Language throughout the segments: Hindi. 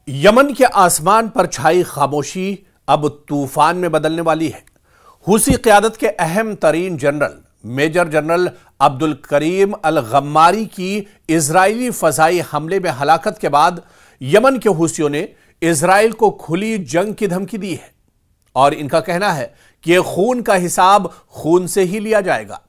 यमन के आसमान पर छाई खामोशी अब तूफान में बदलने वाली है। हुसी क़यादत के अहम तरीन general major general Abdul Karim अल गम्मारी की इजरायली फजाई हमले में हलाकत के बाद यमन के हुसियों ने इजराइल को खुली जंग की धमकी दी है और इनका कहना है कि यह खून का हिसाब खून से ही लिया जाएगा।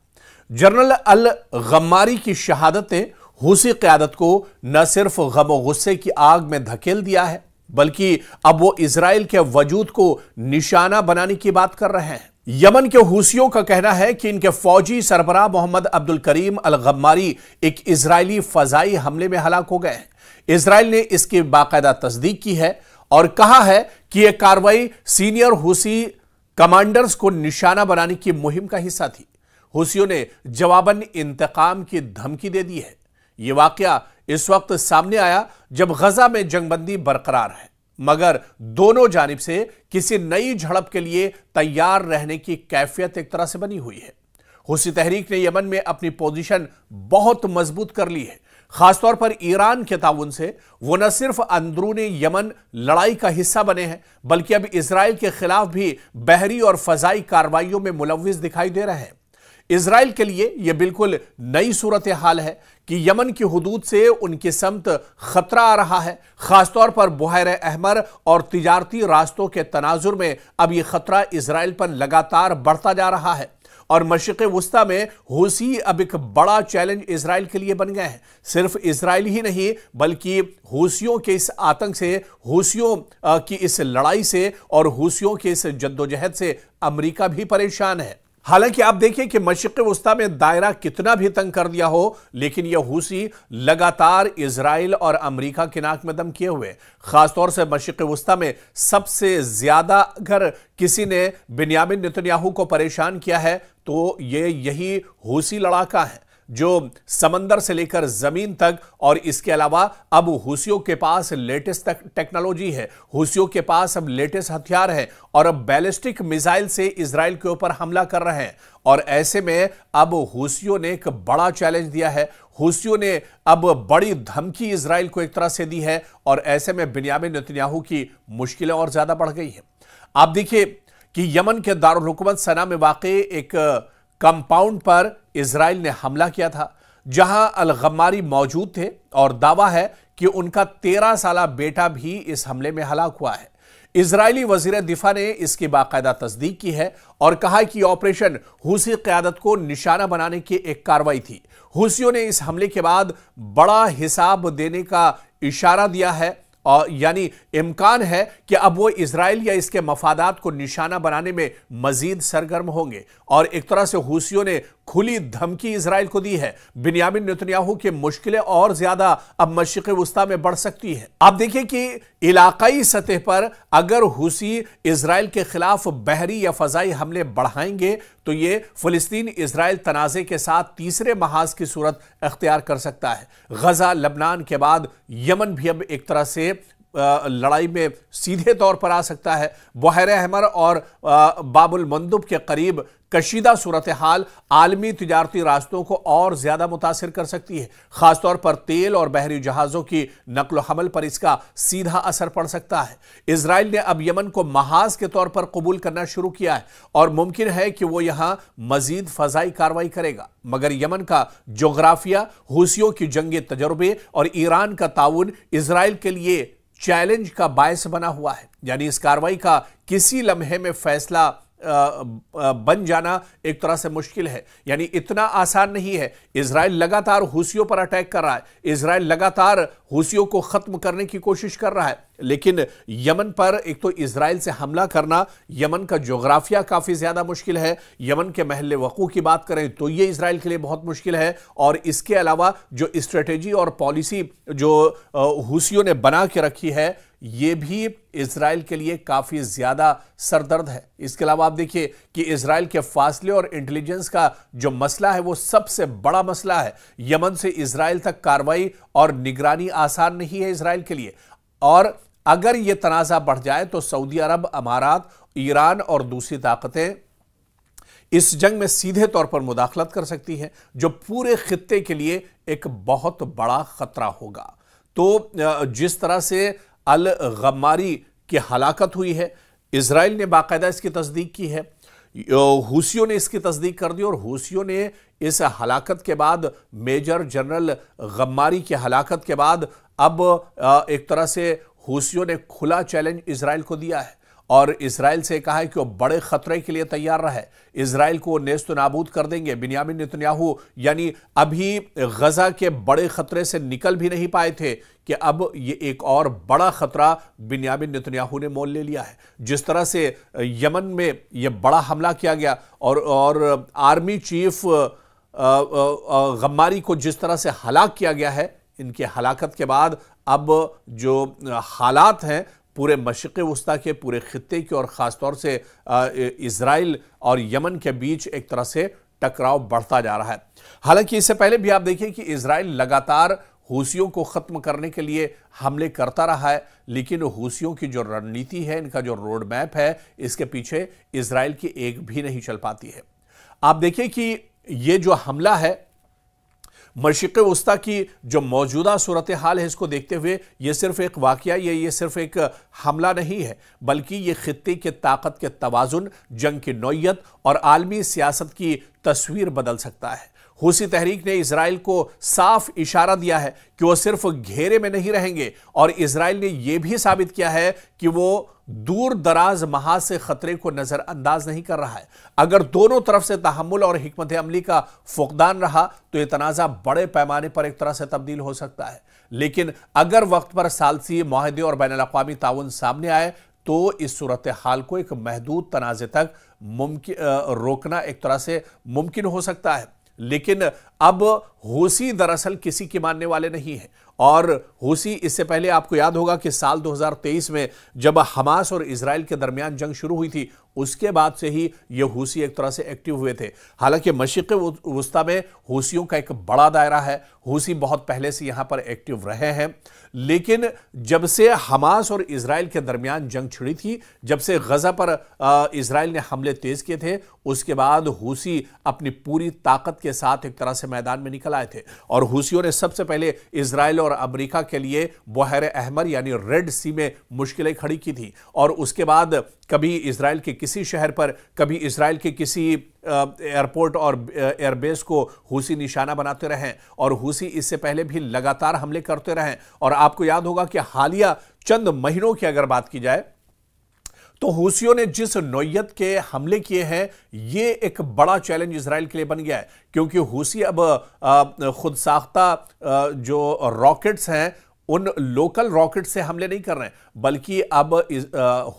जनरल अल गम्मारी की शहादत ने हुसी क़यादत को न सिर्फ गम गुस्से की आग में धकेल दिया है, बल्कि अब वो इजराइल के वजूद को निशाना बनाने की बात कर रहे हैं। यमन के हुसियों का कहना है कि इनके फौजी सरबराह मोहम्मद अब्दुल करीम अल गम्मारी एक इजरायली फजाई हमले में हलाक हो गए हैं। इजराइल ने इसकी बाकायदा तस्दीक की है और कहा है कि यह कार्रवाई सीनियर हुसी कमांडर्स को निशाना बनाने की मुहिम का हिस्सा थी। हुसियों ने जवाबन इंतकाम की धमकी दे दी है। यह वाकया इस वक्त सामने आया जब गजा में जंगबंदी बरकरार है, मगर दोनों जानिब से किसी नई झड़प के लिए तैयार रहने की कैफियत एक तरह से बनी हुई है। हुसी तहरीक ने यमन में अपनी पोजीशन बहुत मजबूत कर ली है। खासतौर पर ईरान के ताउन से वो न सिर्फ अंदरूनी यमन लड़ाई का हिस्सा बने हैं, बल्कि अब इजराइल के खिलाफ भी बहरी और फजाई कार्रवाइयों में मुलव्विस दिखाई दे रहे हैं। इजराइल के लिए यह बिल्कुल नई सूरत हाल है कि यमन की हुदूद से उनकी समत खतरा आ रहा है। खासतौर पर बुहैरे अहमर और तिजारती रास्तों के तनाजुर में अब यह खतरा इजराइल पर लगातार बढ़ता जा रहा है और मशरिक़ वुस्ता में हुसी अब एक बड़ा चैलेंज इजराइल के लिए बन गए हैं। सिर्फ इजराइल ही नहीं, बल्कि हुसियों के इस आतंक से, हुसियों की इस लड़ाई से और हुसियों के इस जद्दोजहद से अमेरिका भी परेशान है। हालांकि आप देखिए कि मशरिक़ वुस्ता में दायरा कितना भी तंग कर दिया हो, लेकिन यह हुसी लगातार इजराइल और अमेरिका के नाक में दम किए हुए। खासतौर से मशरिक़ वुस्ता में सबसे ज्यादा अगर किसी ने बिन्यामिन नेतन्याहू को परेशान किया है तो यही हुसी लड़ाका है, जो समंदर से लेकर जमीन तक। और इसके अलावा अब हुसियों के पास लेटेस्ट टेक्नोलॉजी है, हुसियों के पास अब लेटेस्ट हथियार है और अब बैलिस्टिक मिसाइल से इजराइल के ऊपर हमला कर रहे हैं। और ऐसे में अब हुसियों ने एक बड़ा चैलेंज दिया है। हुसियों ने अब बड़ी धमकी इजराइल को एक तरह से दी है और ऐसे में बिन्यामिन नेतन्याहू की मुश्किलें और ज्यादा बढ़ गई हैं। आप देखिए कि यमन के दारुल हुकूमत सना में वाक़ई एक कंपाउंड पर इजराइल ने हमला किया था, जहां अल गम्मारी मौजूद थे और दावा है कि उनका 13 साला बेटा भी इस हमले में हलाक हुआ है। इजरायली वजीर दिफा ने इसकी बाकायदा तस्दीक की है और कहा कि ऑपरेशन हुसी क़यादत को निशाना बनाने की एक कार्रवाई थी। हुसियों ने इस हमले के बाद बड़ा हिसाब देने का इशारा दिया है और यानी इम्कान है कि अब वो इजराइल या इसके मफादात को निशाना बनाने में मजीद सरगर्म होंगे। और एक तरह से हुसियों ने खुली धमकी इजराइल को दी है। बिन्यामिन नेतन्याहू की मुश्किलें और ज्यादा अब मशरिक़ वुस्ता में बढ़ सकती है। आप देखिए कि इलाकाई सतह पर अगर हुसी इजराइल के खिलाफ बहरी या फजाई हमले बढ़ाएंगे तो ये फिलिस्तीन इजराइल तनाज़े के साथ तीसरे महाज की सूरत अख्तियार कर सकता है। गजा लबनान के बाद यमन भी अब एक तरह से लड़ाई में सीधे तौर पर आ सकता है। बुहैरे अहमर और बाबुल मंदुब के करीब कशीदा सूरत हाल आलमी तिजारती रास्तों को और ज्यादा मुतासिर कर सकती है। खासतौर पर तेल और बहरी जहाजों की नकलो हमल पर इसका सीधा असर पड़ सकता है। इजराइल ने अब यमन को महाज के तौर पर कबूल करना शुरू किया है और मुमकिन है कि वो यहां मजीद फजाई कार्रवाई करेगा, मगर यमन का जोग्राफिया, हुसियों की जंगी तजुर्बे और ईरान का ताउन इजराइल के लिए चैलेंज का बायस बना हुआ है। यानी इस कार्रवाई का किसी लम्हे में फैसला बन जाना एक तरह से मुश्किल है, यानी इतना आसान नहीं है। इजराइल लगातार हुसियों पर अटैक कर रहा है, इजराइल लगातार हुसियों को खत्म करने की कोशिश कर रहा है, लेकिन यमन पर एक तो इजराइल से हमला करना, यमन का जोग्राफिया काफी ज्यादा मुश्किल है। यमन के महल वकू की बात करें तो यह इजराइल के लिए बहुत मुश्किल है। और इसके अलावा जो स्ट्रेटेजी और पॉलिसी जो हुसियों ने बना के रखी है, यह भी इजराइल के लिए काफी ज्यादा सरदर्द है। इसके अलावा आप देखिए कि इजराइल के फासले और इंटेलिजेंस का जो मसला है वो सबसे बड़ा मसला है। यमन से इजराइल तक कार्रवाई और निगरानी आसान नहीं है इजराइल के लिए, और अगर यह तनाज़ा बढ़ जाए तो सऊदी अरब, अमारात, ईरान और दूसरी ताकतें इस जंग में सीधे तौर पर मुदाखलत कर सकती हैं, जो पूरे खित्ते के लिए एक बहुत बड़ा खतरा होगा। तो जिस तरह से अल गम्मारी की हलाकत हुई है। इजराइल ने बाकायदा इसकी तस्दीक की है, हूसियों ने इसकी तस्दीक कर दी और हूसियों ने इस हलाकत के बाद, मेजर जनरल गम्मारी की हलाकत के बाद, अब एक तरह से हूसियों ने खुला चैलेंज इजराइल को दिया है और इजराइल से कहा है कि वो बड़े खतरे के लिए तैयार रहे। इजराइल को नेस्त नाबूद कर देंगे। बिन्यामिन नेतन्याहू यानी अभी गजा के बड़े खतरे से निकल भी नहीं पाए थे कि अब ये एक और बड़ा खतरा बिन्यामिन नेतन्याहू ने मोल ले लिया है। जिस तरह से यमन में ये बड़ा हमला किया गया और आर्मी चीफ गम्मारी को जिस तरह से हलाक किया गया है, इनकी हलाकत के बाद अब जो हालात हैं पूरे मशरिक़ वस्ता के, पूरे खित्ते के और ख़ासतौर से इजराइल और यमन के बीच एक तरह से टकराव बढ़ता जा रहा है। हालांकि इससे पहले भी आप देखिए कि इजराइल लगातार हूसियों को ख़त्म करने के लिए हमले करता रहा है, लेकिन हूसियों की जो रणनीति है, इनका जो रोड मैप है, इसके पीछे इजराइल की एक भी नहीं चल पाती है। आप देखिए कि ये जो हमला है, मशरिक़ वस्ता की जो मौजूदा सूरत हाल है, इसको देखते हुए ये सिर्फ एक वाक़या, ये सिर्फ एक हमला नहीं है, बल्कि ये खित्ते के ताकत के तवाज़ुन, जंग की नौयत और आलमी सियासत की तस्वीर बदल सकता है। हूसी तहरीक ने इजराइल को साफ इशारा दिया है कि वो सिर्फ घेरे में नहीं रहेंगे और इजराइल ने यह भी साबित किया है कि वो दूर दराज महाज से खतरे को नजरअंदाज नहीं कर रहा है। अगर दोनों तरफ से तहम्मुल और हिकमत अमली का फुकदान रहा तो यह तनाज़ा बड़े पैमाने पर एक तरह से तब्दील हो सकता है, लेकिन अगर वक्त पर सालसी मुआहदे और बैनुल अक़वामी ताउन सामने आए तो इस सूरत हाल को एक महदूद तनाज़े तक रोकना एक तरह से मुमकिन हो सकता है। लेकिन अब हूसी दरअसल किसी की मानने वाले नहीं है और हूसी, इससे पहले आपको याद होगा कि साल 2023 में जब हमास और इजराइल के दरमियान जंग शुरू हुई थी, उसके बाद से ही ये हूसी एक तरह से एक्टिव हुए थे। हालांकि मशरिक़ वस्ता में हूसियों का एक बड़ा दायरा है, हूसी बहुत पहले से यहां पर एक्टिव रहे हैं, लेकिन जब से हमास और इजराइल के दरमियान जंग छिड़ी थी, जब से गजा पर इजराइल ने हमले तेज किए थे, उसके बाद हूसी अपनी पूरी ताकत के साथ एक तरह से मैदान में निकल आए थे और हूसियों ने सबसे पहले इजराइल और अमेरिका के लिए बहर अहमर यानी रेड सी में मुश्किलें खड़ी की थी और उसके बाद कभी इजराइल के किसी शहर पर, कभी इजराइल के किसी एयरपोर्ट और एयरबेस को हूसी निशाना बनाते रहे और हूसी इससे पहले भी लगातार हमले करते रहे। और आपको याद होगा कि हालिया चंद महीनों की अगर बात की जाए तो हूसियों ने जिस नौयत के हमले किए हैं, ये एक बड़ा चैलेंज इजराइल के लिए बन गया है, क्योंकि हूसी अब खुद साख्ता जो रॉकेट्स हैं उन लोकल रॉकेट से हमले नहीं कर रहे हैं, बल्कि अब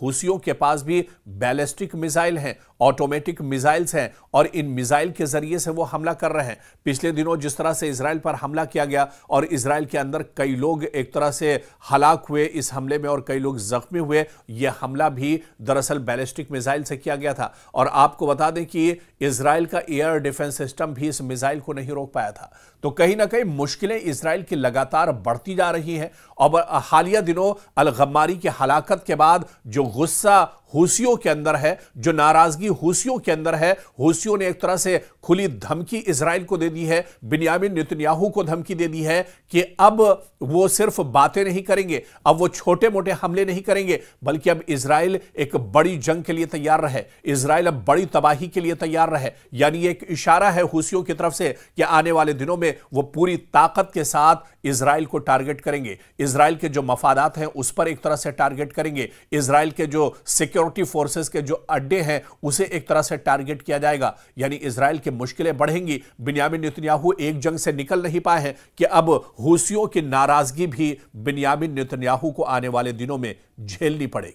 हूसियों के पास भी बैलिस्टिक मिसाइल हैं, ऑटोमेटिक मिसाइल्स हैं और इन मिसाइल के जरिए से वो हमला कर रहे हैं। पिछले दिनों जिस तरह से इजराइल पर हमला किया गया और इजराइल के अंदर कई लोग एक तरह से हलाक हुए इस हमले में और कई लोग जख्मी हुए, यह हमला भी दरअसल बैलिस्टिक मिसाइल से किया गया था। और आपको बता दें कि इजराइल का एयर डिफेंस सिस्टम भी इस मिसाइल को नहीं रोक पाया था। तो कहीं ना कहीं मुश्किलें इजराइल की लगातार बढ़ती जा रही हैं और हालिया दिनों अल गम्मारी की हलाकत के बाद जो गुस्सा हूसियों के अंदर है, जो नाराजगी हूसियों के अंदर है, हूसियों ने एक तरह से खुली धमकी इजराइल को दे दी है, बिन्यामिन नेतन्याहू को धमकी दे दी है कि अब वो सिर्फ बातें नहीं करेंगे, अब वो छोटे मोटे हमले नहीं करेंगे, बल्कि अब इजराइल एक बड़ी जंग के लिए तैयार रहे, इजराइल अब बड़ी तबाही के लिए तैयार रहे। यानी एक इशारा है हूसियों की तरफ से कि आने वाले दिनों में वो पूरी ताकत के साथ इजराइल को टारगेट करेंगे, इजराइल के जो मफादात हैं उस पर एक तरह से टारगेट करेंगे, इजराइल के जो सिक्योरिटी फोर्सेस के जो अड्डे हैं उसे एक तरह से टारगेट किया जाएगा। यानी इजराइल की मुश्किलें बढ़ेंगी। बिन्यामिन नेतन्याहू एक जंग से निकल नहीं पाए हैं कि अब हूसियों की नाराजगी भी बिन्यामिन नेतन्याहू को आने वाले दिनों में झेलनी पड़ेगी।